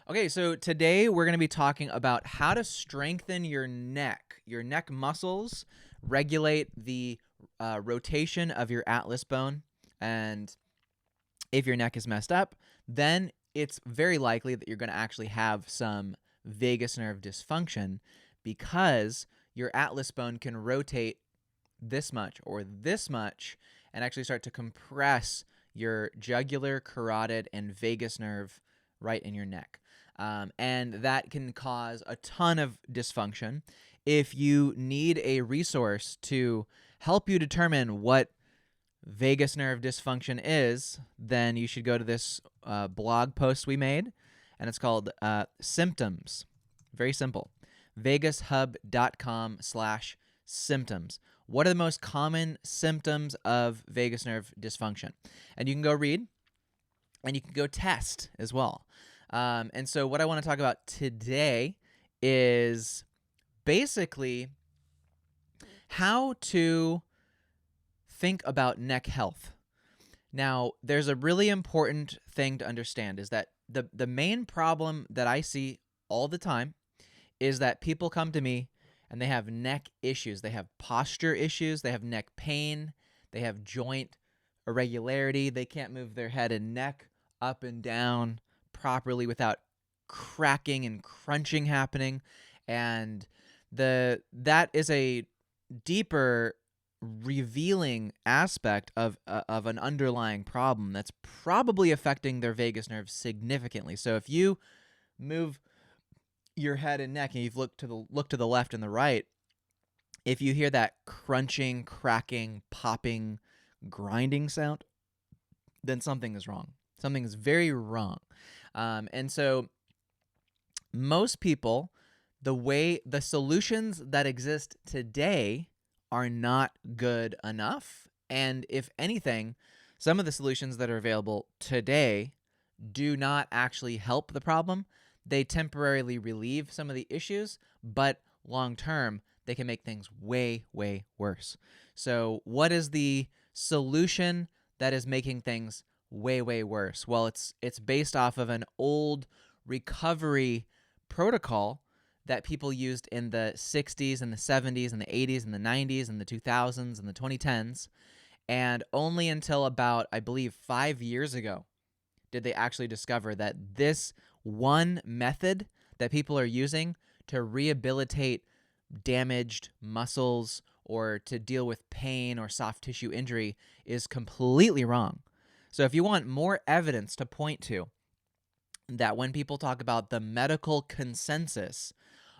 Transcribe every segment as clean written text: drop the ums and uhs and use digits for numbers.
Okay, so today we're going to be talking about how to strengthen your neck muscles, regulate the rotation of your atlas bone, and if your neck is messed up, then it's very likely that you're going to actually have some vagus nerve dysfunction because your atlas bone can rotate this much or this much and actually start to compress your jugular, carotid, and vagus nerve right in your neck. And that can cause a ton of dysfunction. If you need a resource to help you determine what vagus nerve dysfunction is, then you should go to this blog post we made, and it's called Symptoms. Very simple. vegushub.com/symptoms. What are the most common symptoms of vagus nerve dysfunction? And you can go read, and you can go test as well. And so what I want to talk about today is basically how to think about neck health. Now, there's a really important thing to understand is that the main problem that I see all the time is that people come to me and they have neck issues. They have posture issues. They have neck pain. They have joint irregularity. They can't move their head and neck up and down properly without cracking and crunching happening. And that is a deeper revealing aspect of an underlying problem that's probably affecting their vagus nerve significantly. So if you move your head and neck and you've look to the left and the right, if you hear that crunching, cracking, popping, grinding sound, then something is wrong. Something is very wrong. And so most people, the solutions that exist today are not good enough. And if anything, some of the solutions that are available today do not actually help the problem. They temporarily relieve some of the issues, but long term, they can make things way, way worse. So what is the solution that is making things way, way worse? Well, it's based off of an old recovery protocol that people used in the 60s and the 70s and the 80s and the 90s and the 2000s and the 2010s. And only until about, I believe, 5 years ago did they actually discover that this one method that people are using to rehabilitate damaged muscles or to deal with pain or soft tissue injury is completely wrong. So if you want more evidence to point to that when people talk about the medical consensus,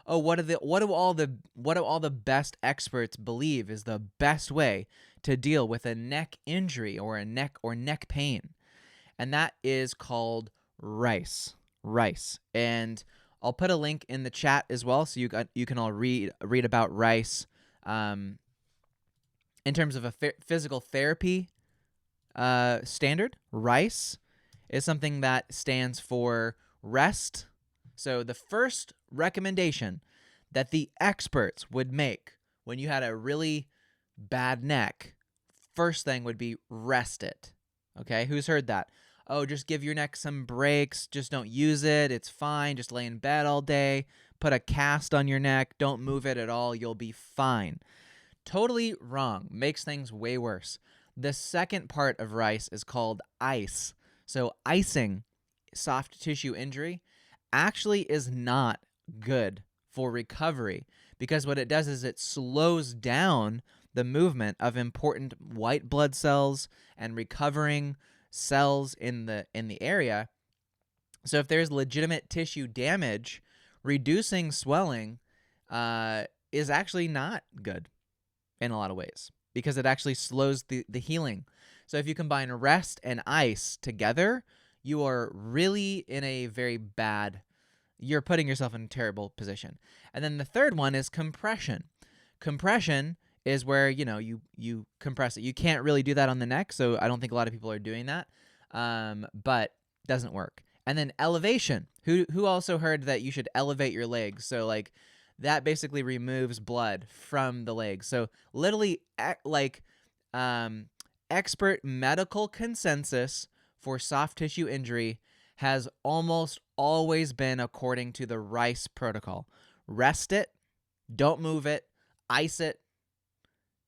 oh, what do all the best experts believe is the best way to deal with a neck injury or neck pain? And that is called rice. And I'll put a link in the chat as well, so you can all read about rice. In terms of a physical therapy standard, rice is something that stands for rest. So the first recommendation that the experts would make when you had a really bad neck, first thing would be rest it. Okay, who's heard that? Oh, just give your neck some breaks. Just don't use it. It's fine. Just lay in bed all day. Put a cast on your neck. Don't move it at all. You'll be fine. Totally wrong. Makes things way worse. The second part of rice is called ice. So icing soft tissue injury actually is not good for recovery because what it does is it slows down the movement of important white blood cells and recovering cells in the area. So if there's legitimate tissue damage, reducing swelling is actually not good in a lot of ways because it actually slows the healing. So if you combine rest and ice together, you are really in a very bad, you're putting yourself in a terrible position. And then the third one is compression. Compression is where, you compress it. You can't really do that on the neck, so I don't think a lot of people are doing that, but doesn't work. And then elevation. Who also heard that you should elevate your legs? So like that basically removes blood from the legs. So literally expert medical consensus for soft tissue injury has almost always been according to the RICE protocol. Rest it, don't move it, ice it,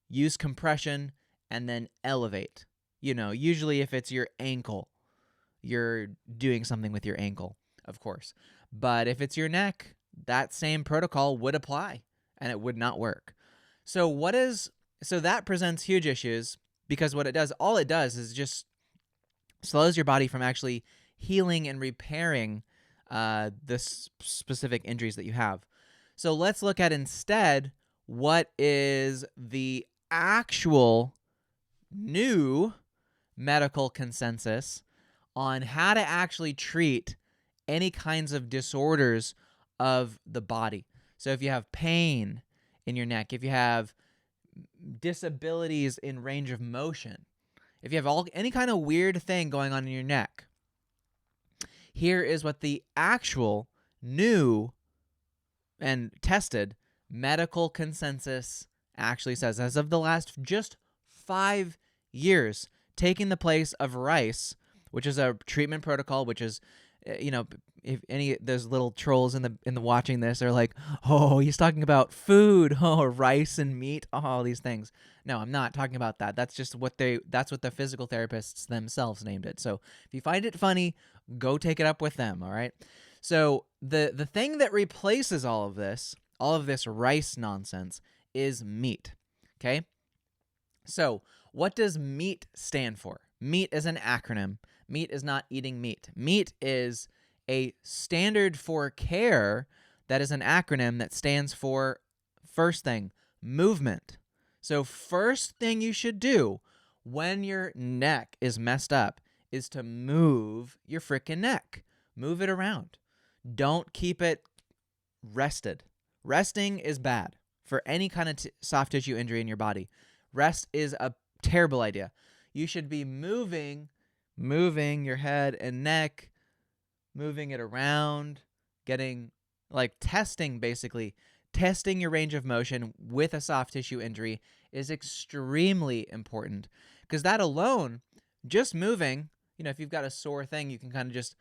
use compression, and then elevate. Usually if it's your ankle, you're doing something with your ankle, of course. But if it's your neck, that same protocol would apply and it would not work. So that presents huge issues because all it does is just slows your body from actually healing and repairing the specific injuries that you have. So let's look at instead what is the actual new medical consensus on how to actually treat any kinds of disorders of the body. So if you have pain in your neck, if you have disabilities in range of motion, if you have any kind of weird thing going on in your neck, here is what the actual new and tested medical consensus actually says. As of the last just 5 years, taking the place of RICE, which is a treatment protocol, which is, if any those little trolls in the watching this are like, oh, he's talking about food, oh, rice and meat, all these things. No, I'm not talking about that. That's just what the physical therapists themselves named it. So if you find it funny, go take it up with them. All right. So the thing that replaces all of this rice nonsense, is meat. Okay. So what does MEAT stand for? MEAT is an acronym. MEAT is not eating meat. MEAT is a standard for care that is an acronym that stands for, first thing, movement. So first thing you should do when your neck is messed up is to move your freaking neck. Move it around. Don't keep it rested. Resting is bad for any kind of soft tissue injury in your body. Rest is a terrible idea. You should be moving your head and neck, moving it around, getting testing your range of motion with a soft tissue injury is extremely important, because that alone, just moving, if you've got a sore thing, you can kind of just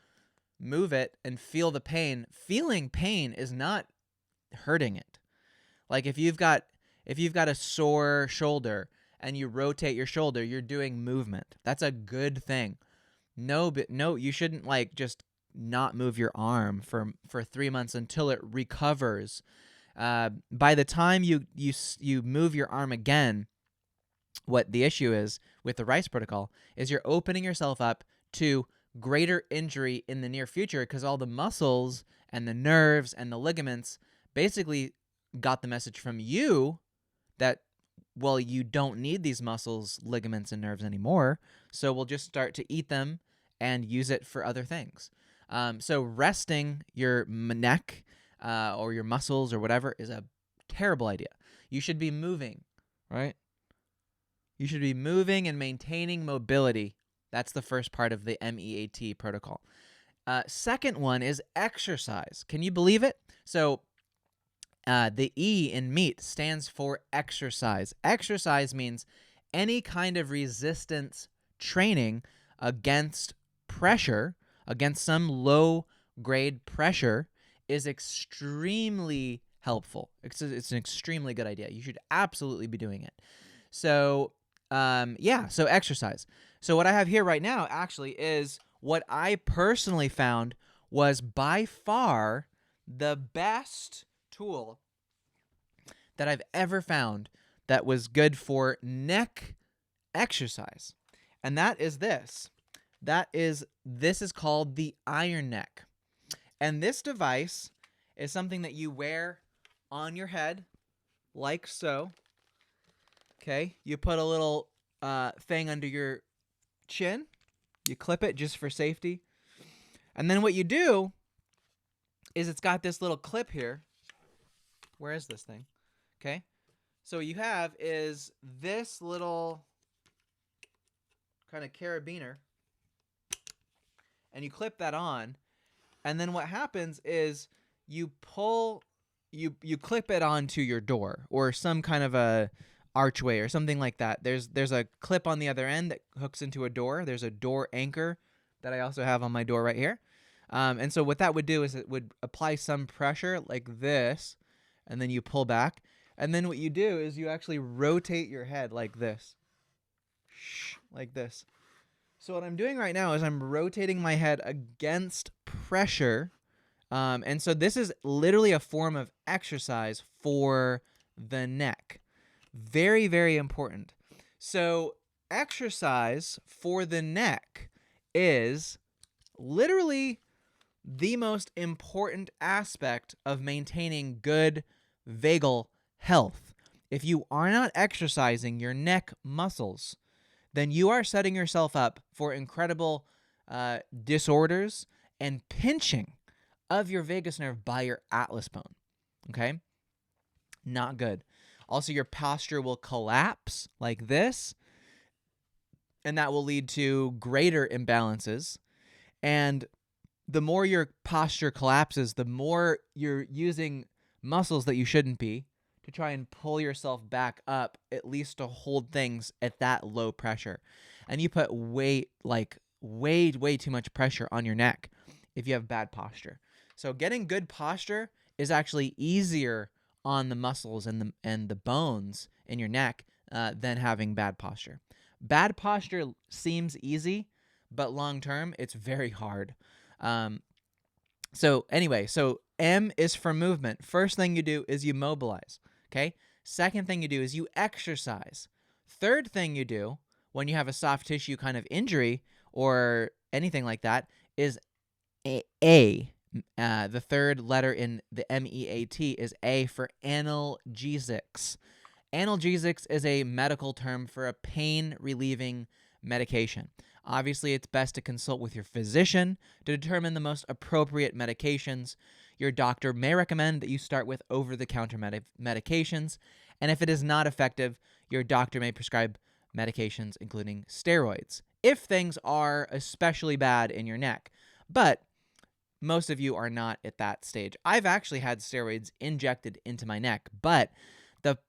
move it and feel the pain. Feeling pain is not hurting it. Like if you've got a sore shoulder and you rotate your shoulder, you're doing movement. That's a good thing. No, you shouldn't just not move your arm for 3 months until it recovers. By the time you move your arm again, what the issue is with the RICE protocol is you're opening yourself up to greater injury in the near future, because all the muscles and the nerves and the ligaments basically got the message from you that, well, you don't need these muscles, ligaments, and nerves anymore, so we'll just start to eat them and use it for other things. So resting your neck or your muscles or whatever is a terrible idea. You should be moving, right? You should be moving and maintaining mobility. That's the first part of the MEAT protocol. Second one is exercise. Can you believe it? So the E in MEAT stands for exercise. Exercise means any kind of resistance training against pressure, against some low-grade pressure, is extremely helpful. It's an extremely good idea. You should absolutely be doing it. So, so exercise. So what I have here right now actually is what I personally found was by far the best tool that I've ever found that was good for neck exercise. And that is this. This is called the Iron Neck. And this device is something that you wear on your head, like so. Okay, you put a little thing under your chin. You clip it just for safety. And then what you do is it's got this little clip here. Where is this thing? Okay, so what you have is this little kind of carabiner, and you clip that on, and then what happens is you clip it onto your door or some kind of a archway or something like that. There's a clip on the other end that hooks into a door. There's a door anchor that I also have on my door right here. And so what that would do is it would apply some pressure like this, and then you pull back. And then what you do is you actually rotate your head like this. Like this. So what I'm doing right now is I'm rotating my head against pressure. And so this is literally a form of exercise for the neck. Very, very important. So exercise for the neck is literally the most important aspect of maintaining good vagal health. If you are not exercising your neck muscles, then you are setting yourself up for incredible disorders and pinching of your vagus nerve by your atlas bone. Okay? Not good. Also, your posture will collapse like this, and that will lead to greater imbalances. And the more your posture collapses, the more you're using muscles that you shouldn't be to try and pull yourself back up, at least to hold things at that low pressure. And you put way too much pressure on your neck if you have bad posture. So getting good posture is actually easier on the muscles and the bones in your neck than having bad posture. Bad posture seems easy, but long term, it's very hard. So M is for movement. First thing you do is you mobilize, okay? Second thing you do is you exercise. Third thing you do when you have a soft tissue kind of injury or anything like that is A. The third letter in the MEAT is A for analgesics. Analgesics is a medical term for a pain-relieving medication. Obviously, it's best to consult with your physician to determine the most appropriate medications. Your doctor may recommend that you start with over-the-counter medications, and if it is not effective, your doctor may prescribe medications including steroids, if things are especially bad in your neck. But most of you are not at that stage. I've actually had steroids injected into my neck, but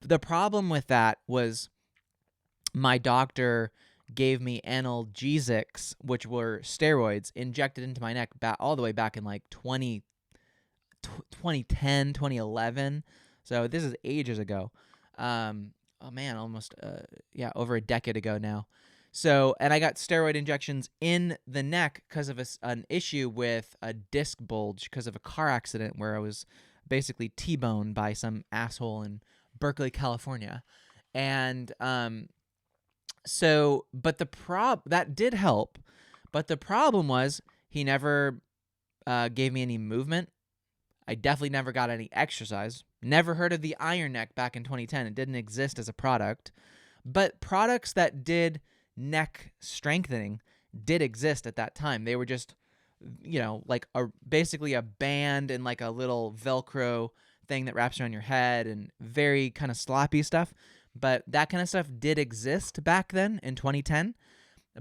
the problem with that was my doctor gave me analgesics, which were steroids, injected into my neck all the way back in like 2010, 2011. So this is ages ago. Oh man, almost over a decade ago now. So, and I got steroid injections in the neck because of an issue with a disc bulge because of a car accident where I was basically T-boned by some asshole in Berkeley, California. And but that did help, but the problem was he never gave me any movement. I definitely never got any exercise. Never heard of the Iron Neck back in 2010. It didn't exist as a product. But products that did neck strengthening did exist at that time. They were just, like basically a band and like a little Velcro thing that wraps around your head and very kind of sloppy stuff. But that kind of stuff did exist back then in 2010.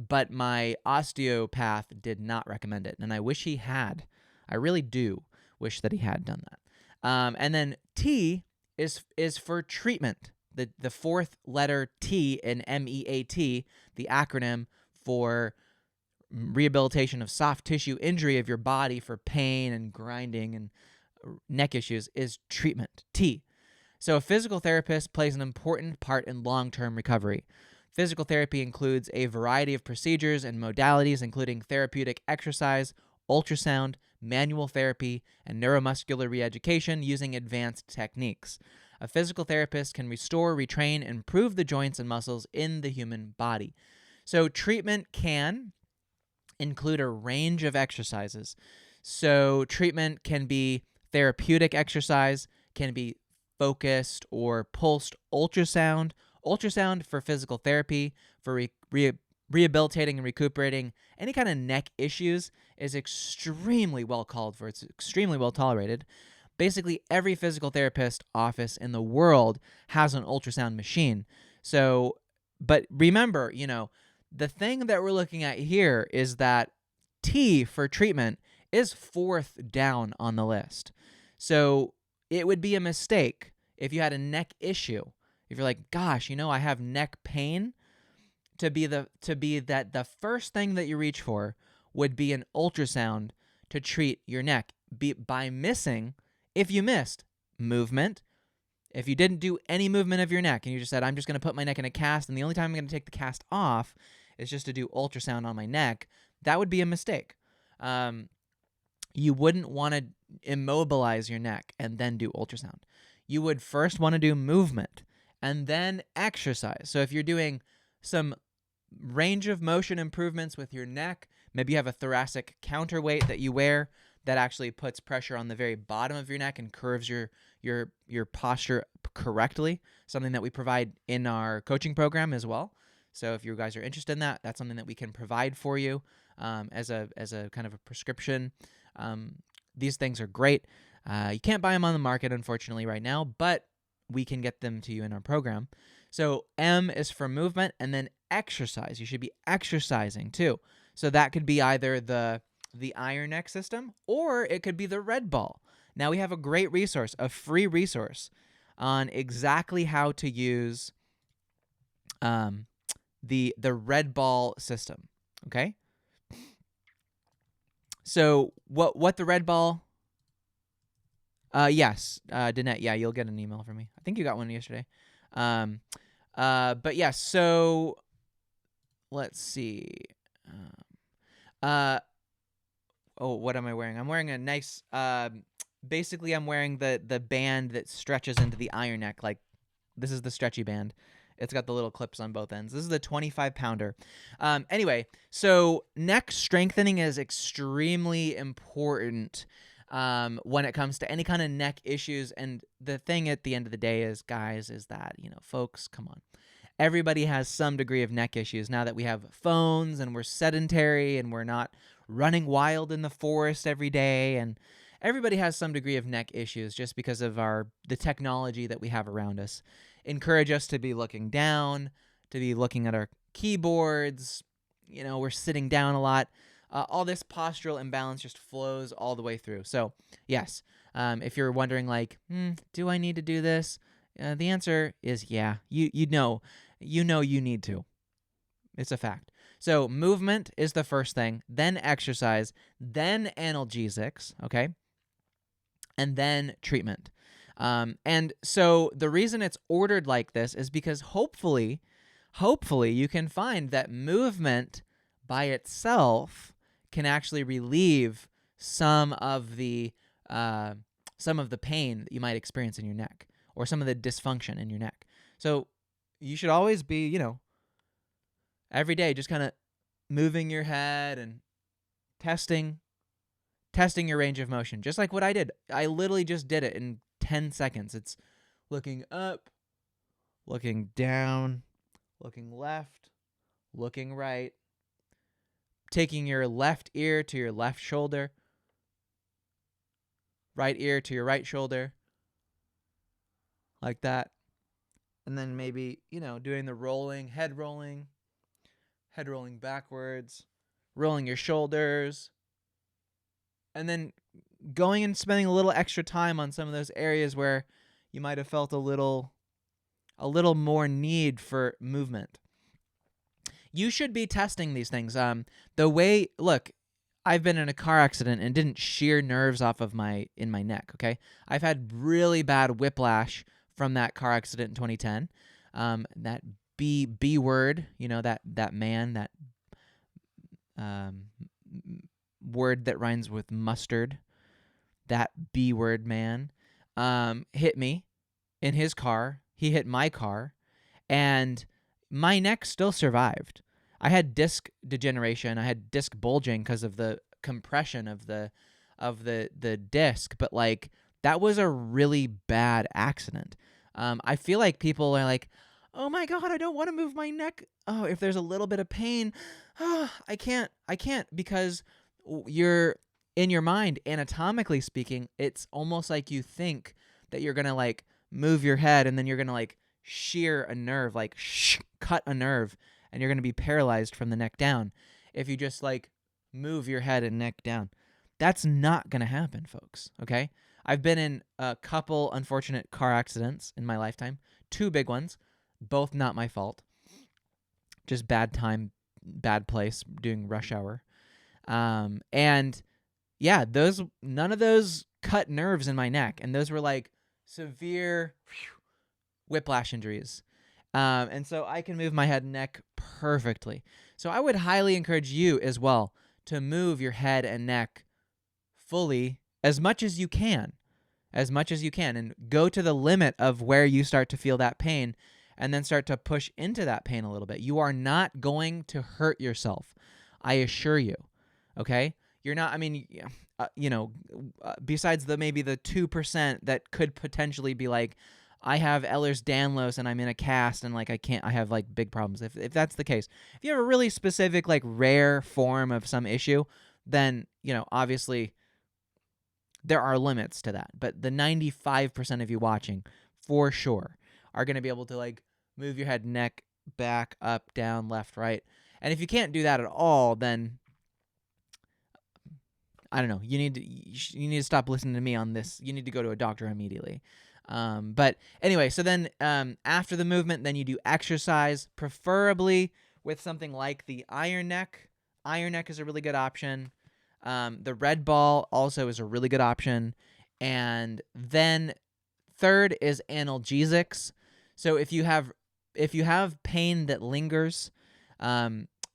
But my osteopath did not recommend it. And I wish he had. I really do wish that he had done that. And then T is for treatment. The fourth letter T in MEAT, the acronym for rehabilitation of soft tissue injury of your body for pain and grinding and neck issues, is treatment, T. So a physical therapist plays an important part in long-term recovery. Physical therapy includes a variety of procedures and modalities, including therapeutic exercise, ultrasound, manual therapy, and neuromuscular reeducation using advanced techniques. A physical therapist can restore, retrain, and improve the joints and muscles in the human body. So treatment can include a range of exercises. So treatment can be therapeutic exercise, can be focused or pulsed ultrasound. Ultrasound for physical therapy, for rehabilitating and recuperating any kind of neck issues is extremely well called for. It's extremely well tolerated. Basically, every physical therapist office in the world has an ultrasound machine. So, but remember, the thing that we're looking at here is that T for treatment is fourth down on the list. So it would be a mistake if you had a neck issue. If you're like, gosh, I have neck pain, to be that the first thing that you reach for would be an ultrasound to treat your neck by missing, if you missed, movement. If you didn't do any movement of your neck and you just said, I'm just going to put my neck in a cast and the only time I'm going to take the cast off is just to do ultrasound on my neck, that would be a mistake. You wouldn't want to immobilize your neck and then do ultrasound. You would first want to do movement and then exercise. So if you're doing some range of motion improvements with your neck, maybe you have a thoracic counterweight that you wear that actually puts pressure on the very bottom of your neck and curves your posture correctly, something that we provide in our coaching program as well. So if you guys are interested in that, that's something that we can provide for you as a kind of a prescription. These things are great. You can't buy them on the market, unfortunately, right now, but we can get them to you in our program. So M is for movement, and then exercise. You should be exercising too. So that could be either the Iron Neck system, or it could be the Red Ball. Now we have a great resource, a free resource on exactly how to use the Red Ball system. Okay. So what the Red Ball? Yes, Danette. Yeah, you'll get an email from me. I think you got one yesterday. But yes. So let's see. What am I wearing? I'm wearing a nice. Basically, I'm wearing the band that stretches into the Iron Neck. Like, this is the stretchy band. It's got the little clips on both ends. This is the 25-pounder. Anyway, so neck strengthening is extremely important when it comes to any kind of neck issues. And the thing at the end of the day is, guys, is that, folks, come on. Everybody has some degree of neck issues now that we have phones and we're sedentary and we're not running wild in the forest every day. And everybody has some degree of neck issues just because of the technology that we have around us. Encourage us to be looking down, to be looking at our keyboards. We're sitting down a lot. All this postural imbalance just flows all the way through. So, yes, if you're wondering, like, do I need to do this? The answer is yeah. You know you need to. It's a fact. So movement is the first thing, then exercise, then analgesics, okay? And then treatment. And so the reason it's ordered like this is because hopefully you can find that movement by itself can actually relieve some of the pain that you might experience in your neck or some of the dysfunction in your neck. So you should always be, every day just kind of moving your head and testing your range of motion, just like what I did. I literally just did it in 10 seconds. It's looking up, looking down, looking left, looking right, taking your left ear to your left shoulder, right ear to your right shoulder, like that. And then maybe, doing the head rolling backwards, rolling your shoulders, and then going and spending a little extra time on some of those areas where you might have felt a little more need for movement. You should be testing these things. Look, I've been in a car accident and didn't shear nerves off of my neck, okay? I've had really bad whiplash from that car accident in 2010. That B word, that man, that word that rhymes with mustard, that B word man, hit me in his car. He hit my car, and my neck still survived. I had disc degeneration. I had disc bulging because of the compression of the disc, but like that was a really bad accident. I feel like people are like, oh my God, I don't want to move my neck. Oh, if there's a little bit of pain, I can't because you're in your mind, anatomically speaking, it's almost like you think that you're going to like move your head and then you're going to like shear a nerve, like cut a nerve, and you're going to be paralyzed from the neck down if you just like move your head and neck down. That's not going to happen, folks, okay? I've been in a couple unfortunate car accidents in my lifetime, 2 big ones, both not my fault. Just bad time, bad place, doing rush hour. And yeah, none of those cut nerves in my neck, and those were like severe whiplash injuries. And so I can move my head and neck perfectly. So I would highly encourage you as well to move your head and neck fully as much as you can, and go to the limit of where you start to feel that pain, and then start to push into that pain a little bit. You are not going to hurt yourself, I assure you. Okay? You're not, I mean, besides maybe the 2% that could potentially be like, I have Ehlers-Danlos and I'm in a cast and like I have like big problems. If that's the case, if you have a really specific like rare form of some issue, then, obviously there are limits to that. But the 95% of you watching, for sure, are going to be able to like move your head, neck, back, up, down, left, right. And if you can't do that at all, then I don't know. You need to stop listening to me on this. You need to go to a doctor immediately. But anyway, so then after the movement, then you do exercise, preferably with something like the Iron Neck. Iron Neck is a really good option. The Red Ball also is a really good option. And then third is analgesics. So if you have pain that lingers,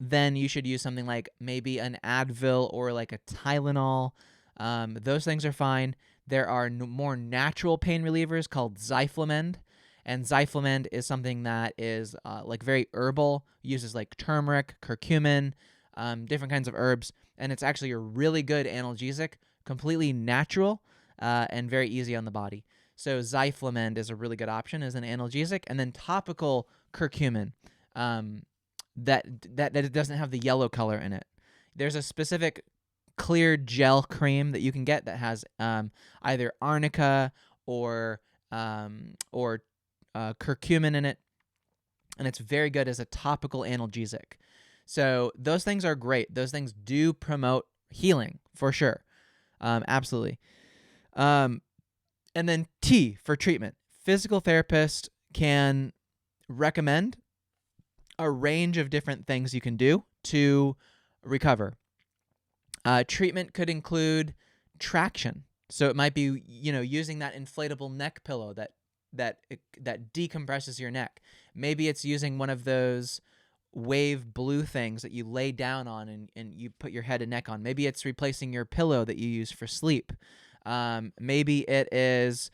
then you should use something like maybe an Advil or like a Tylenol. Those things are fine. There are more natural pain relievers called Zyflamend, and Zyflamend is something that is like very herbal, uses like turmeric, curcumin, different kinds of herbs, and it's actually a really good analgesic, completely natural, and very easy on the body. So Zyflamend is a really good option as an analgesic, and then topical curcumin, that it doesn't have the yellow color in it. There's a specific clear gel cream that you can get that has either arnica or curcumin in it, and it's very good as a topical analgesic. So those things are great. Those things do promote healing for sure, absolutely. And then T for treatment. Physical therapist can recommend a range of different things you can do to recover. Treatment could include traction. So it might be, using that inflatable neck pillow that decompresses your neck. Maybe it's using one of those wave blue things that you lay down on and you put your head and neck on. Maybe it's replacing your pillow that you use for sleep. Maybe it is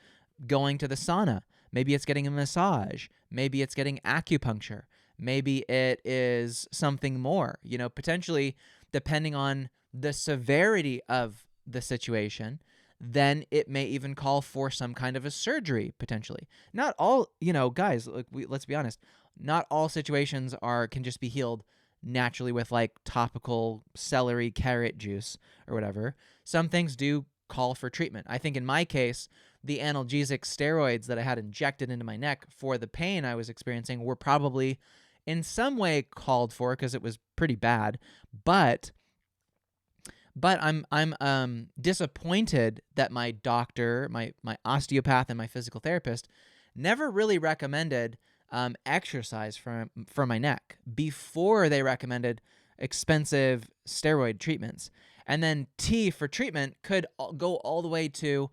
going to the sauna. Maybe it's getting a massage. Maybe it's getting acupuncture. Maybe it is something more, potentially depending on the severity of the situation, then it may even call for some kind of a surgery, potentially. Not all, guys, let's be honest, not all situations can just be healed naturally with like topical celery carrot juice or whatever. Some things do call for treatment. I think in my case, the analgesic steroids that I had injected into my neck for the pain I was experiencing were probably in some way called for because it was pretty bad, but I'm disappointed that my doctor, my osteopath, and my physical therapist never really recommended exercise for my neck before they recommended expensive steroid treatments. And then T for treatment could go all the way to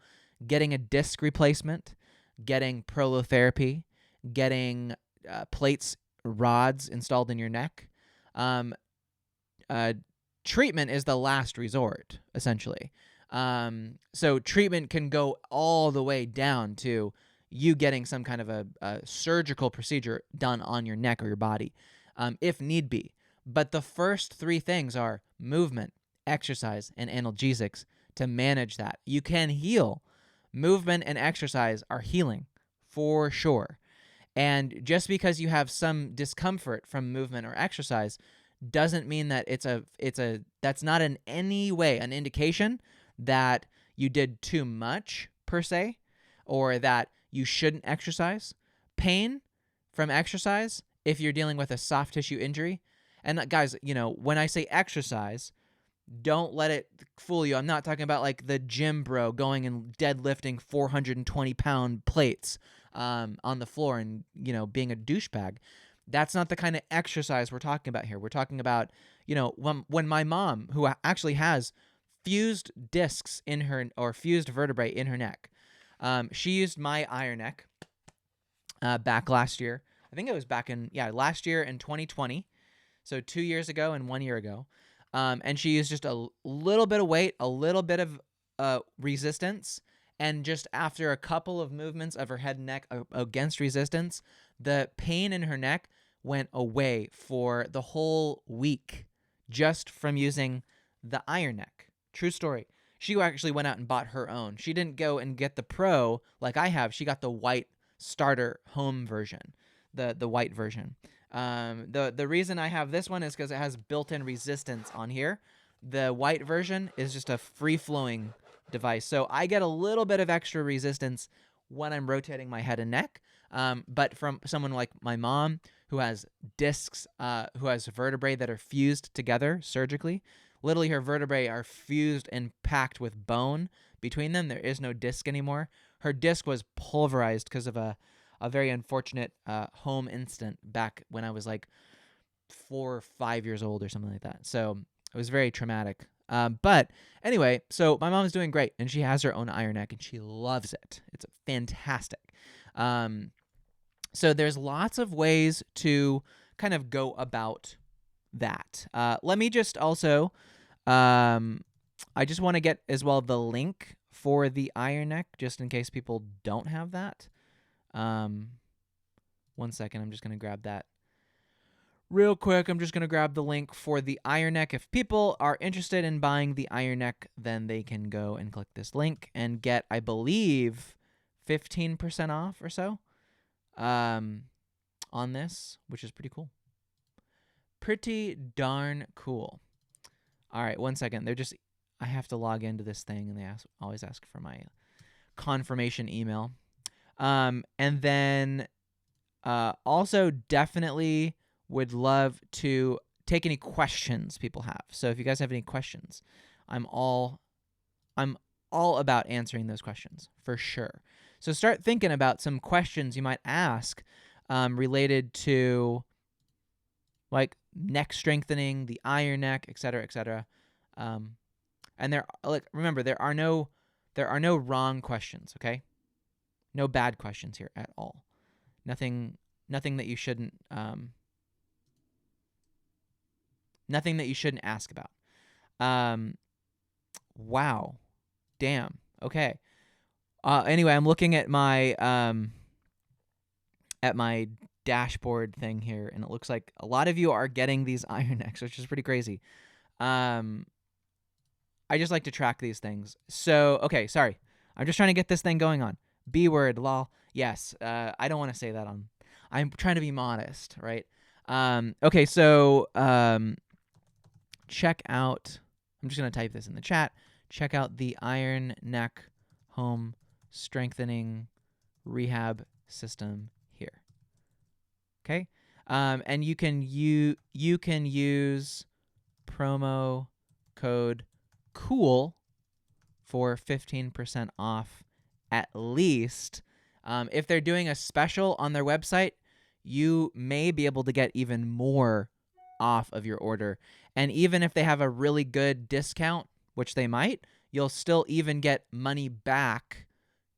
getting a disc replacement, getting prolotherapy, getting plates, rods installed in your neck. Treatment is the last resort, essentially. So treatment can go all the way down to you getting some kind of a surgical procedure done on your neck or your body, if need be. But the first three things are movement, exercise, and analgesics to manage that. You can heal. Movement and exercise are healing for sure. And just because you have some discomfort from movement or exercise doesn't mean that that's not in any way an indication that you did too much per se, or that you shouldn't exercise. Pain from exercise, if you're dealing with a soft tissue injury, and guys, when I say exercise, don't let it fool you. I'm not talking about like the gym bro going and deadlifting 420-pound plates on the floor and, being a douchebag. That's not the kind of exercise we're talking about here. We're talking about, when my mom, who actually has fused discs in her, or fused vertebrae in her neck. She used my iron neck back last year. I think it was back in, last year in 2020. So 2 years ago and 1 year ago. And she used just a little bit of weight, a little bit of resistance. And just after a couple of movements of her head and neck against resistance, the pain in her neck went away for the whole week just from using the iron neck. True story. She actually went out and bought her own. She didn't go and get the pro like I have. She got the white starter home version, the white version. The reason I have this one is because it has built-in resistance on here. The white version is just a free-flowing device. So I get a little bit of extra resistance when I'm rotating my head and neck. But from someone like my mom, who has discs, who has vertebrae that are fused together surgically, literally her vertebrae are fused and packed with bone between them. There is no disc anymore. Her disc was pulverized because of a very unfortunate home incident back when I was like 4 or 5 years old or something like that. So it was very traumatic. But anyway, so my mom is doing great, and she has her own iron neck, and she loves it. It's fantastic. So there's lots of ways to kind of go about that. Let me just also, I just want to get as well the link for the iron neck, just in case people don't have that. 1 second, I'm just going to grab that real quick. I'm just going to grab the link for the iron neck. If people are interested in buying the iron neck, then they can go and click this link and get, I believe, 15% off or so on this, which is pretty cool. Pretty darn cool. All right, 1 second. I have to log into this thing, and they always ask for my confirmation email. And then also definitely would love to take any questions people have. So if you guys have any questions, I'm all about answering those questions for sure. So start thinking about some questions you might ask related to like neck strengthening, the iron neck, et cetera, et cetera. And remember, there are no wrong questions, okay? No bad questions here at all. Nothing that you shouldn't ask about. Wow. Damn. Okay. Anyway, I'm looking at my dashboard thing here, and it looks like a lot of you are getting these iron necks, which is pretty crazy. I just like to track these things. So, okay, sorry. I'm just trying to get this thing going on. B word, lol. Yes, I don't want to say that on. I'm trying to be modest, right? Okay, so check out. I'm just gonna type this in the chat. Check out the iron neck home strengthening rehab system here. Okay, and you can use promo code COOL for 15% off at least. If they're doing a special on their website, you may be able to get even more off of your order. And even if they have a really good discount, which they might, you'll still even get money back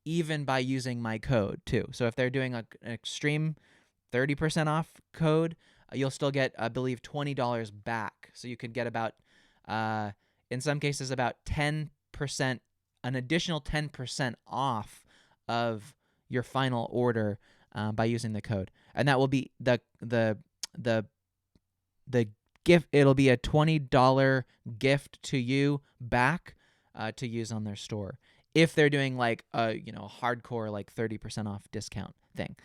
even by using my code too. So if they're doing an extreme 30% off code, you'll still get, I believe, $20 back. So you could get about, in some cases, about 10%, an additional 10% off of your final order by using the code. And that will be the gift. It'll be a $20 gift to you back to use on their store if they're doing like a hardcore like 30% off discount thing.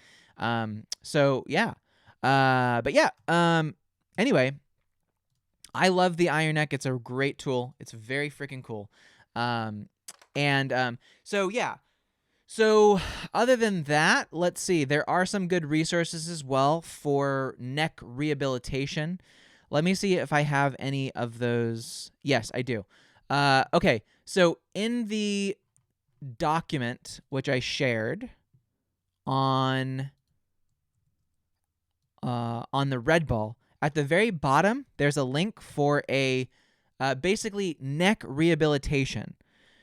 So yeah. But yeah. Anyway, I love the iron neck. It's a great tool. It's very freaking cool. So yeah. So other than that, let's see. There are some good resources as well for neck rehabilitation. Let me see if I have any of those. Yes, I do. Okay. So in the document which I shared on the Red Ball, at the very bottom, there's a link for a basically neck rehabilitation.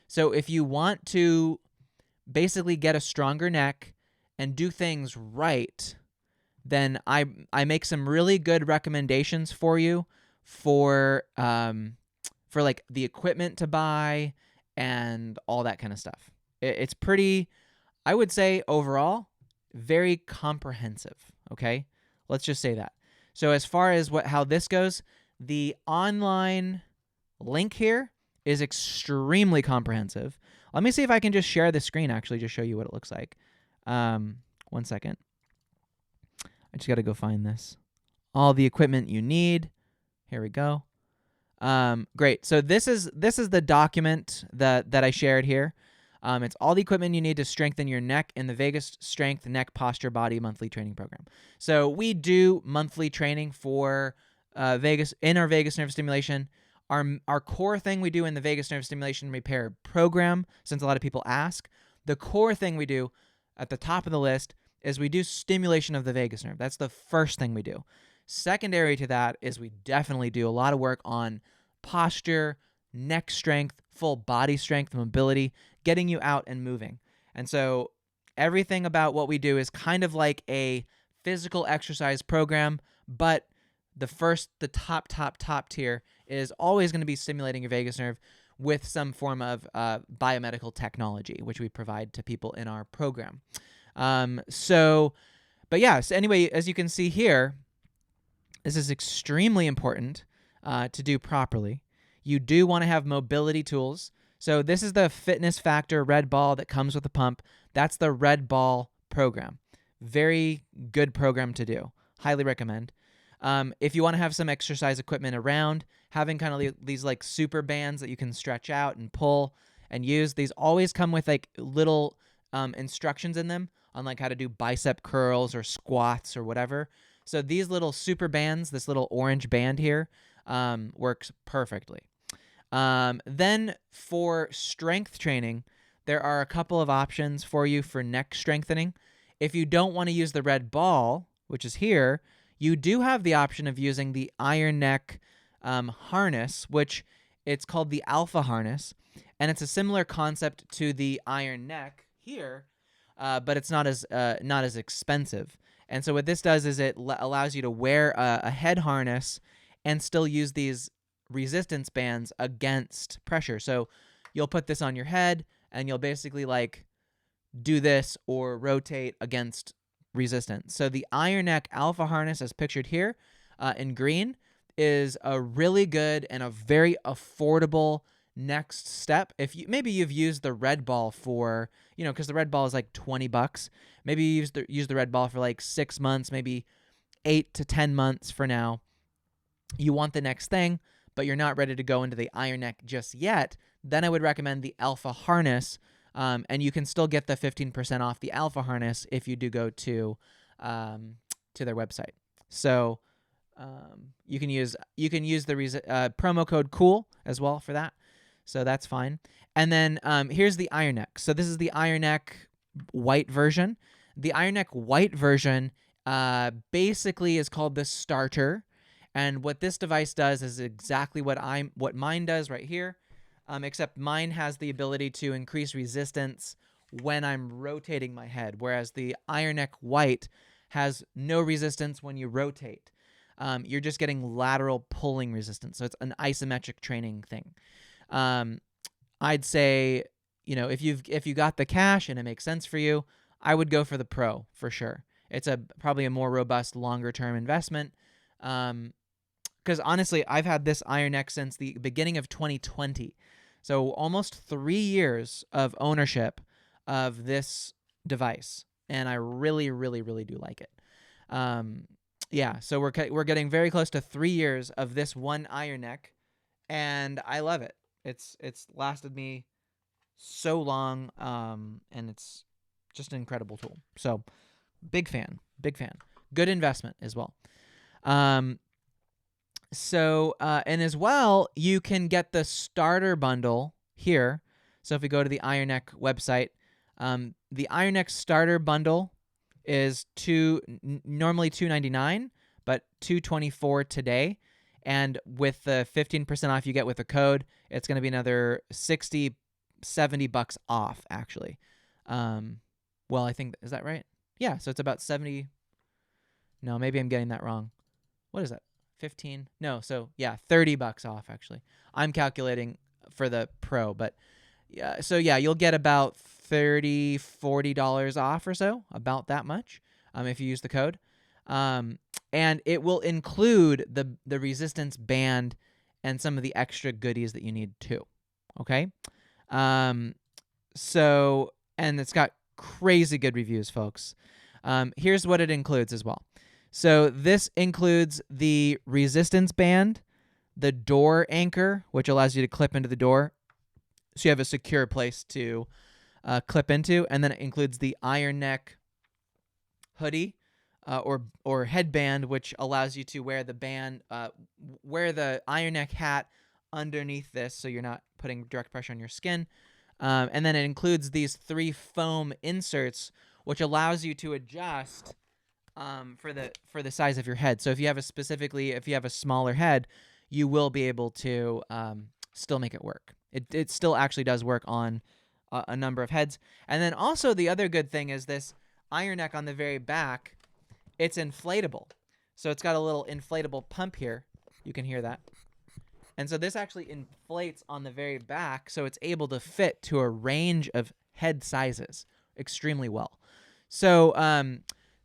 So if you want to basically get a stronger neck and do things right, then I make some really good recommendations for you for like the equipment to buy and all that kind of stuff. It's pretty, I would say overall, very comprehensive. Okay, let's just say that. So as far as how this goes, the online link here is extremely comprehensive. Let me see if I can just share the screen, actually, just show you what it looks like. 1 second. I just got to go find this. All the equipment you need. Here we go. Great. So this is the document that I shared here. It's all the equipment you need to strengthen your neck in the Vegas Strength Neck Posture Body monthly training program. So we do monthly training for Vegas in our vagus nerve stimulation. Our core thing we do in the vagus nerve stimulation repair program, since a lot of people ask, the core thing we do at the top of the list is we do stimulation of the vagus nerve. That's the first thing we do. Secondary to that is we definitely do a lot of work on posture, neck strength, full body strength, mobility, getting you out and moving. And so everything about what we do is kind of like a physical exercise program, but the top tier is always going to be stimulating your vagus nerve with some form of biomedical technology, which we provide to people in our program. So anyway, as you can see here, this is extremely important to do properly. You do want to have mobility tools. So this is the Fitness Factor Red Ball that comes with the pump. That's the Red Ball program. Very good program to do. Highly recommend. If you want to have some exercise equipment around, having kind of these like super bands that you can stretch out and pull and use, these always come with like little instructions in them on like how to do bicep curls or squats or whatever. So these little super bands, this little orange band here, works perfectly. Then for strength training, there are a couple of options for you for neck strengthening. If you don't want to use the red ball, which is here, you do have the option of using the iron neck harness, which it's called the Alpha harness, and it's a similar concept to the iron neck here, but it's not as expensive. And so what this does is it allows you to wear a head harness and still use these resistance bands against pressure. So you'll put this on your head and you'll basically like do this or rotate against resistance. So the Iron Neck Alpha harness, as pictured here in green, is a really good and a very affordable next step. If maybe you've used the Red Ball for, because the Red Ball is like $20. Maybe you use the Red Ball for like 6 months, maybe 8 to 10 months for now. You want the next thing, but you're not ready to go into the Iron Neck just yet. Then I would recommend the Alpha harness. And you can still get the 15% off the Alpha harness if you do go to their website. So you can use the promo code COOL as well for that. So that's fine. And then here's the Iron Neck. So this is the Iron Neck white version. The Iron Neck white version basically is called the starter. And what this device does is exactly what mine does right here. Except mine has the ability to increase resistance when I'm rotating my head, whereas the Iron Neck White has no resistance when you rotate. You're just getting lateral pulling resistance, so it's an isometric training thing. I'd say, if you got the cash and it makes sense for you, I would go for the Pro for sure. It's probably a more robust, longer term investment. Because honestly, I've had this Iron Neck since the beginning of 2020. So almost 3 years of ownership of this device, and I really, really, really do like it. So we're getting very close to 3 years of this one Iron Neck, and I love it. It's lasted me so long, and it's just an incredible tool. So big fan, good investment as well. And as well, you can get the starter bundle here. So if we go to the Iron Neck website, the Iron Neck starter bundle is normally $299, but $224 today. And with the 15% off you get with the code, it's going to be another $60-$70 off, actually. Well, I think, is that right? Yeah, so it's about 70. No, maybe I'm getting that wrong. What is that? 15? No, so yeah, $30 off, actually. I'm calculating for the Pro, but yeah, so yeah, you'll get about $30-$40 off or so, about that much, if you use the code. And it will include the resistance band and some of the extra goodies that you need too. Okay? So, and it's got crazy good reviews, folks. Here's what it includes as well. So this includes the resistance band, the door anchor, which allows you to clip into the door, so you have a secure place to clip into, and then it includes the iron neck hoodie or headband, which allows you to wear wear the iron neck hat underneath this, so you're not putting direct pressure on your skin. And then it includes these 3 foam inserts, which allows you to adjust for the size of your head. So if you have a smaller head, you will be able to still make it work. It still actually does work on a number of heads. And then also the other good thing is this iron neck on the very back. It's inflatable. So it's got a little inflatable pump here. You can hear that. And so this actually inflates on the very back, so it's able to fit to a range of head sizes extremely well. So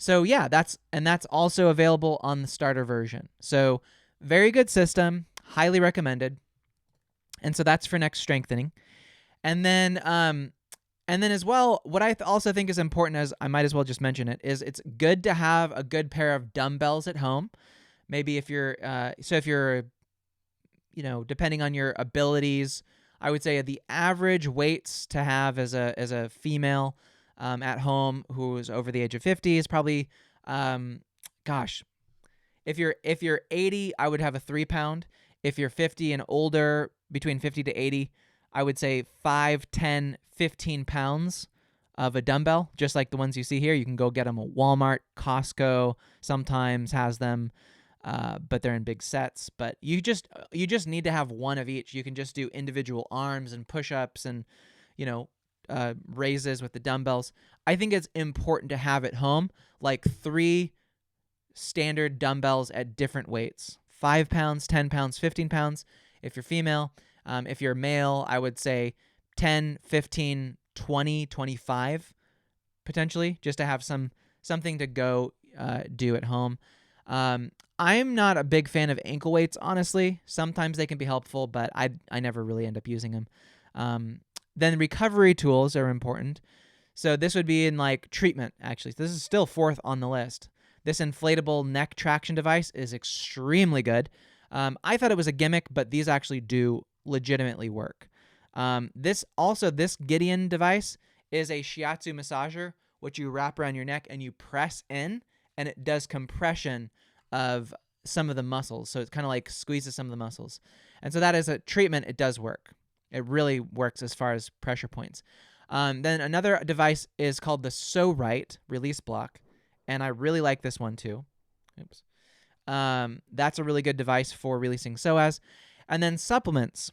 yeah, that's also available on the starter version. So very good system, highly recommended. And so that's for neck strengthening. And then as well, what I also think is important, as I might as well just mention it, is it's good to have a good pair of dumbbells at home. Maybe if you're depending on your abilities, I would say the average weights to have as a female at home who is over the age of 50 is probably, if you're 80, I would have a 3-pound. If you're 50 and older, between 50 to 80, I would say 5, 10, 15 pounds of a dumbbell, just like the ones you see here. You can go get them at Walmart, Costco sometimes has them, but they're in big sets. But you just need to have one of each. You can just do individual arms and push-ups and, raises with the dumbbells. I think it's important to have at home like 3 standard dumbbells at different weights: 5 pounds, 10 pounds, 15 pounds. If you're female, if you're male, I would say 10, 15, 20, 25 potentially, just to have something to go do at home. I'm not a big fan of ankle weights, honestly. Sometimes they can be helpful, but I never really end up using them. Then recovery tools are important. So this would be in like treatment, actually. This is still 4th on the list. This inflatable neck traction device is extremely good. I thought it was a gimmick, but these actually do legitimately work. This Gideon device is a shiatsu massager, which you wrap around your neck and you press in, and it does compression of some of the muscles. So it kind of like squeezes some of the muscles. And so that is a treatment. It does work. It really works as far as pressure points. Then another device is called the So Right release block, and I really like this one too. Oops. That's a really good device for releasing psoas. And then supplements.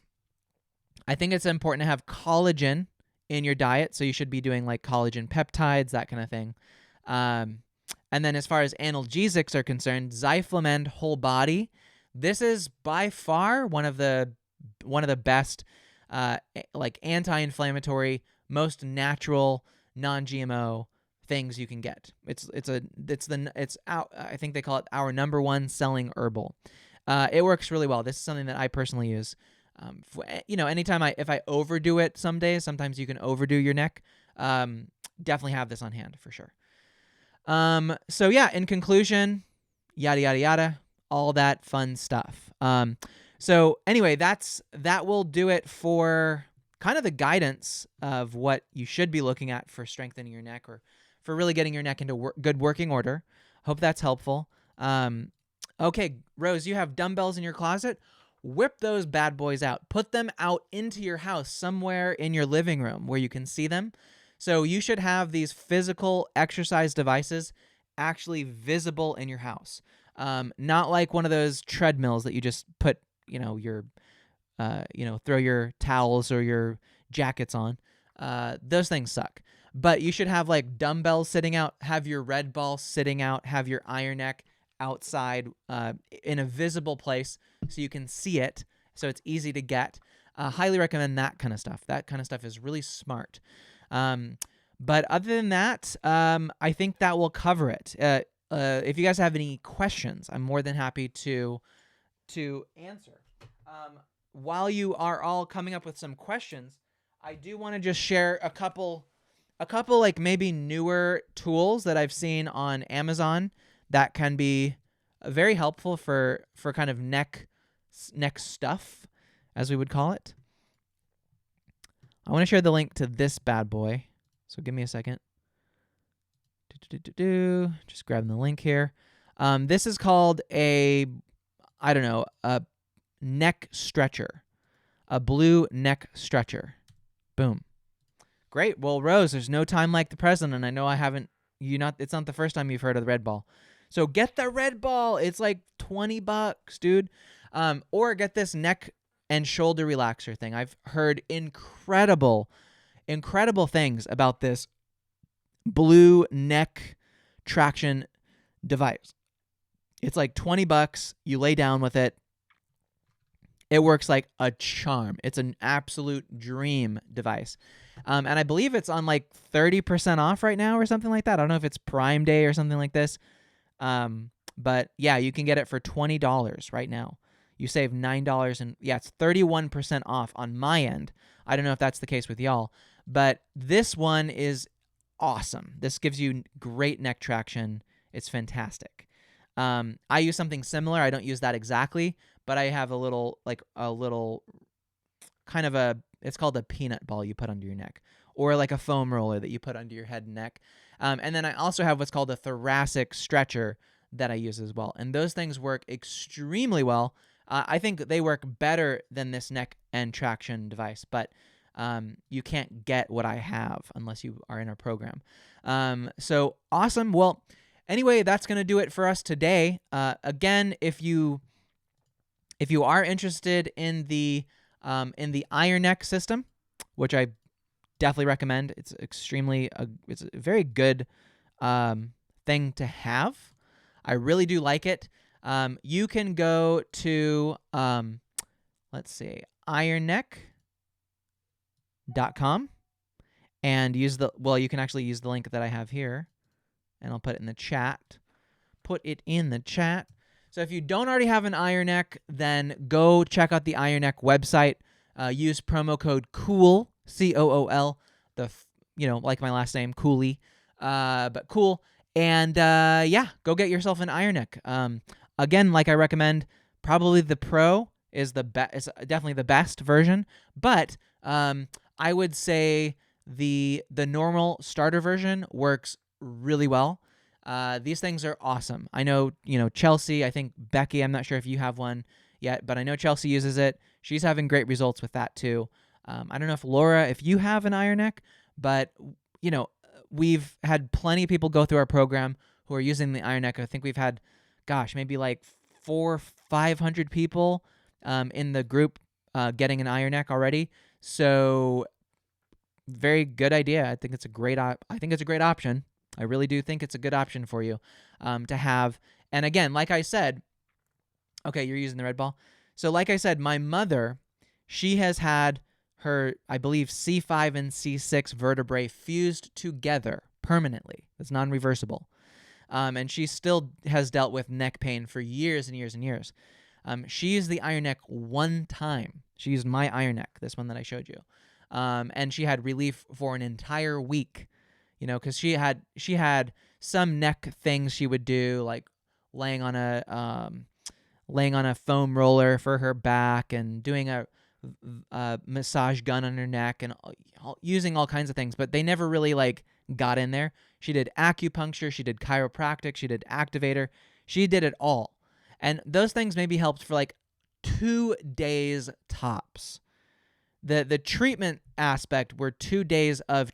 I think it's important to have collagen in your diet, so you should be doing like collagen peptides, that kind of thing. And then as far as analgesics are concerned, Zyflamend Whole Body. This is by far one of the best like anti-inflammatory, most natural, non-GMO things you can get. I think they call it our number 1 selling herbal. It works really well. This is something that I personally use. Anytime if I overdo it some days, sometimes you can overdo your neck. Definitely have this on hand for sure. So yeah, in conclusion, yada, yada, yada, all that fun stuff. So anyway, that will do it for kind of the guidance of what you should be looking at for strengthening your neck or for really getting your neck into good working order. Hope that's helpful. Okay, Rose, you have dumbbells in your closet. Whip those bad boys out. Put them out into your house somewhere in your living room where you can see them. So you should have these physical exercise devices actually visible in your house. Not like one of those treadmills that you just put, your, throw your towels or your jackets on. Those things suck. But you should have like dumbbells sitting out, have your red ball sitting out, have your iron neck outside in a visible place so you can see it, so it's easy to get. Highly recommend that kind of stuff. That kind of stuff is really smart. But other than that, I think that will cover it. If you guys have any questions, I'm more than happy to answer. While you are all coming up with some questions, I do want to just share a couple like maybe newer tools that I've seen on Amazon that can be very helpful for kind of neck stuff, as we would call it. I want to share the link to this bad boy, so give me a second. Just grabbing the link here. This is called a neck stretcher, a blue neck stretcher. Boom. Great. Well, Rose, there's no time like the present, and I know it's not the first time you've heard of the red ball. So get the red ball. It's like $20, dude. Or get this neck and shoulder relaxer thing. I've heard incredible things about this blue neck traction device. It's like $20. You lay down with it. It works like a charm. It's an absolute dream device. And I believe it's on like 30% off right now or something like that. I don't know if it's Prime Day or something like this. But yeah, you can get it for $20 right now. You save $9 and it's 31% off on my end. I don't know if that's the case with y'all, but this one is awesome. This gives you great neck traction. It's fantastic. I use something similar. I don't use that exactly, but I have it's called a peanut ball you put under your neck, or like a foam roller that you put under your head and neck. And then I also have what's called a thoracic stretcher that I use as well. And those things work extremely well. I think they work better than this neck and traction device, but you can't get what I have unless you are in our program. So awesome. Well, anyway, that's going to do it for us today. Again, if you are interested in the iron neck system, which I definitely recommend, it's it's a very good thing to have. I really do like it. You can go to ironneck.com and you can actually use the link that I have here, and I'll put it in the chat. So if you don't already have an iron neck, then go check out the iron neck website. Use promo code COOL, COOL, like my last name, Cooley, but cool. And go get yourself an iron neck. Again, like I recommend, probably the Pro is definitely the best version, but I would say the normal starter version works really well. These things are awesome. I know, Chelsea, I think Becky, I'm not sure if you have one yet, but I know Chelsea uses it. She's having great results with that too. I don't know if Laura, if you have an iron neck, but we've had plenty of people go through our program who are using the iron neck. I think we've had, maybe like 400 or 500 people in the group getting an iron neck already. So very good idea. I think it's a great option. I really do think it's a good option for you to have. And again, like I said, okay, you're using the red ball. So like I said, my mother, she has had her, I believe, C5 and C6 vertebrae fused together permanently. It's non-reversible. And she still has dealt with neck pain for years and years and years. She used the iron neck one time. She used my iron neck, this one that I showed you. And she had relief for an entire week, because she had some neck things she would do, like laying on a foam roller for her back and doing a massage gun on her neck and using all kinds of things, but they never really got in there. She did acupuncture, she did chiropractic, she did activator, she did it all. And those things maybe helped for 2 days tops. The treatment aspect were 2 days of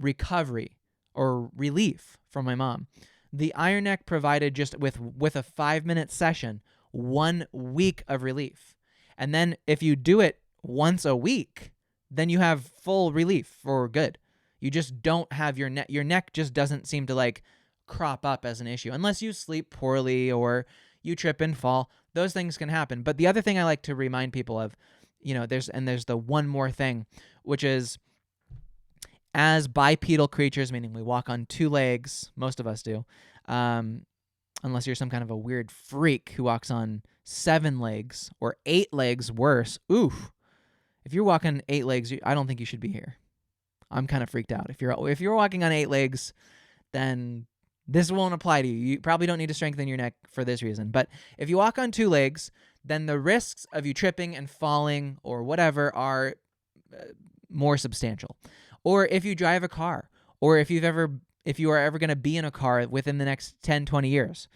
recovery or relief from my mom. The iron neck provided just with a 5-minute session 1 week of relief. And then if you do it once a week, then you have full relief for good. You just don't have your neck just doesn't seem to like crop up as an issue unless you sleep poorly or you trip and fall. Those things can happen. But the other thing I like to remind people of, there's the one more thing, which is as bipedal creatures, meaning we walk on 2 legs, most of us do, unless you're some kind of a weird freak who walks on 7 legs or 8 legs worse. Oof. If you're walking 8 legs, I don't think you should be here. I'm kind of freaked out. If you're walking on 8 legs, then this won't apply to you. You probably don't need to strengthen your neck for this reason. But if you walk on 2 legs, then the risks of you tripping and falling or whatever are more substantial. Or if you drive a car, or if you are ever going to be in a car within the next 10, 20 years,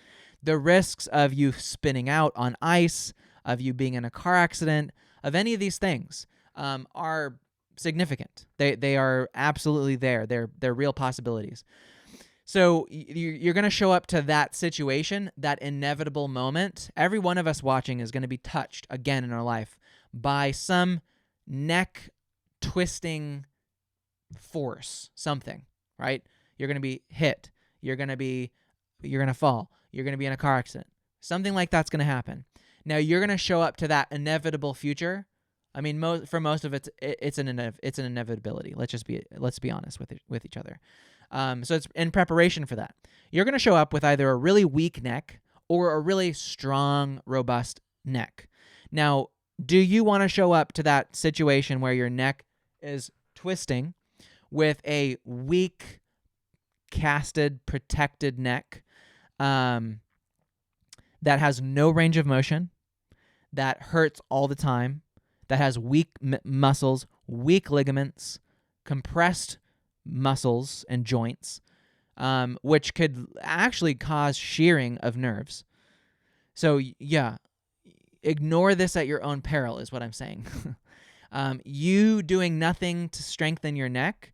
the risks of you spinning out on ice, of you being in a car accident, of any of these things are significant. They are absolutely there. They're real possibilities. So you're going to show up to that situation, that inevitable moment. Every one of us watching is going to be touched again in our life by some neck twisting force, something, right? You're going to be hit. You're going to fall. You're going to be in a car accident. Something like that's going to happen. Now you're going to show up to that inevitable future. I mean, for most of it's an inevitability. Let's be honest with each other. So it's in preparation for that. You're going to show up with either a really weak neck or a really strong, robust neck. Now, do you want to show up to that situation where your neck is twisting with a weak, casted, protected neck that has no range of motion, that hurts all the time, that has weak muscles, weak ligaments, compressed muscles and joints, which could actually cause shearing of nerves. So yeah, ignore this at your own peril is what I'm saying. You doing nothing to strengthen your neck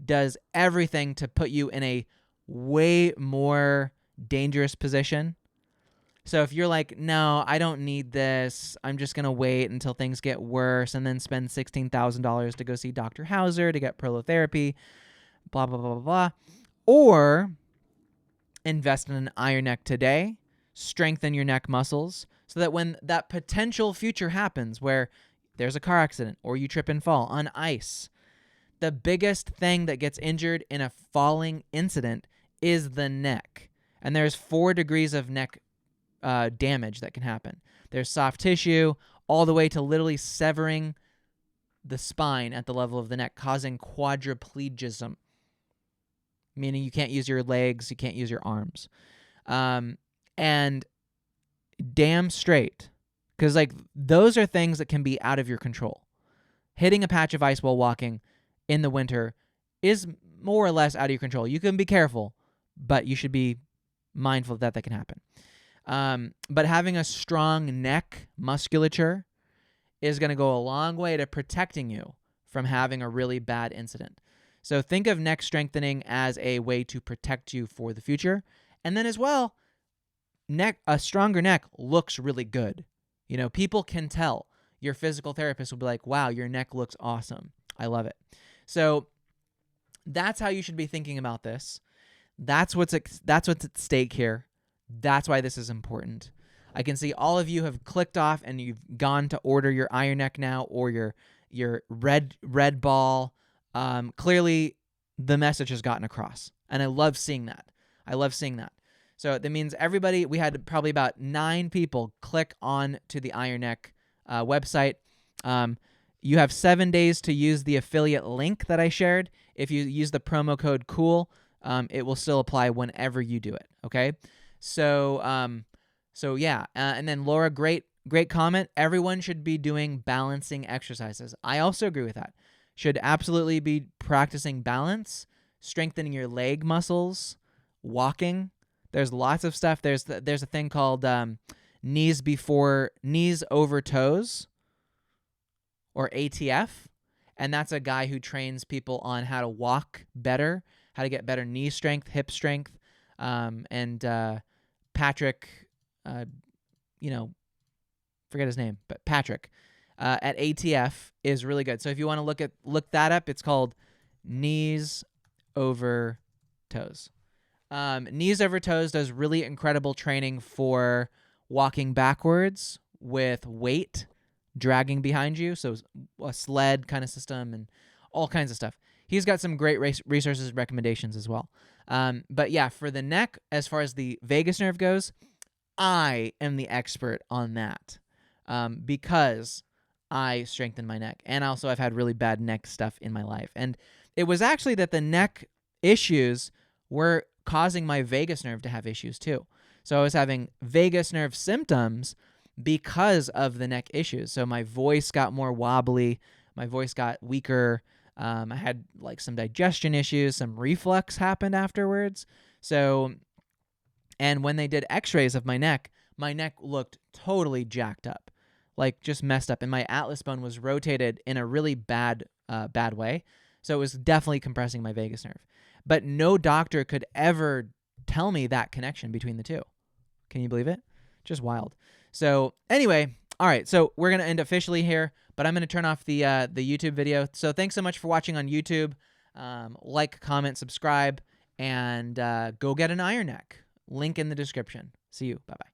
does everything to put you in a way more dangerous position. So if you're like, no, I don't need this, I'm just going to wait until things get worse and then spend $16,000 to go see Dr. Hauser to get prolotherapy, blah, blah, blah, blah, blah. Or invest in an iron neck today, strengthen your neck muscles so that when that potential future happens where there's a car accident or you trip and fall on ice, the biggest thing that gets injured in a falling incident is the neck. And there's 4 degrees of neck damage that can happen. There's soft tissue all the way to literally severing the spine at the level of the neck, causing quadriplegism, meaning you can't use your legs, you can't use your arms. And damn straight, because like those are things that can be out of your control. Hitting a patch of ice while walking in the winter is more or less out of your control. You can be careful, but you should be mindful that can happen. But having a strong neck musculature is going to go a long way to protecting you from having a really bad incident. So think of neck strengthening as a way to protect you for the future. And then as well, a stronger neck looks really good. You know, people can tell. Your physical therapist will be like, wow, your neck looks awesome. I love it. So that's how you should be thinking about this. That's what's at stake here. That's why this is important. I can see all of you have clicked off and you've gone to order your iron neck now or your red ball. Clearly, the message has gotten across, and I love seeing that. So that means everybody, we had probably about 9 people click on to the Iron Neck website. You have 7 days to use the affiliate link that I shared. If you use the promo code COOL, it will still apply whenever you do it. Okay. So yeah. And then Laura, great comment. Everyone should be doing balancing exercises. I also agree with that. Should absolutely be practicing balance, strengthening your leg muscles, walking. There's lots of stuff. There's a thing called knees over toes, or ATF, and that's a guy who trains people on how to walk better, how to get better knee strength, hip strength, And Patrick, you know, forget his name, but Patrick at ATF is really good. So if you want to look that up, it's called Knees Over Toes. Knees Over Toes does really incredible training for walking backwards with weight dragging behind you, so a sled kind of system and all kinds of stuff. He's got some great resources and recommendations as well. But yeah, for the neck, as far as the vagus nerve goes, I am the expert on that because I strengthen my neck. And also I've had really bad neck stuff in my life. And it was actually that the neck issues were causing my vagus nerve to have issues too. So I was having vagus nerve symptoms because of the neck issues. So my voice got more wobbly, my voice got weaker. I had like some digestion issues, some reflux happened afterwards. So, and when they did x-rays of my neck looked totally jacked up, like just messed up. And my atlas bone was rotated in a really bad way. So it was definitely compressing my vagus nerve. But no doctor could ever tell me that connection between the two. Can you believe it? Just wild. So anyway, all right, so we're going to end officially here, but I'm going to turn off the YouTube video. So thanks so much for watching on YouTube. Like, comment, subscribe, and go get an iron neck. Link in the description. See you. Bye-bye.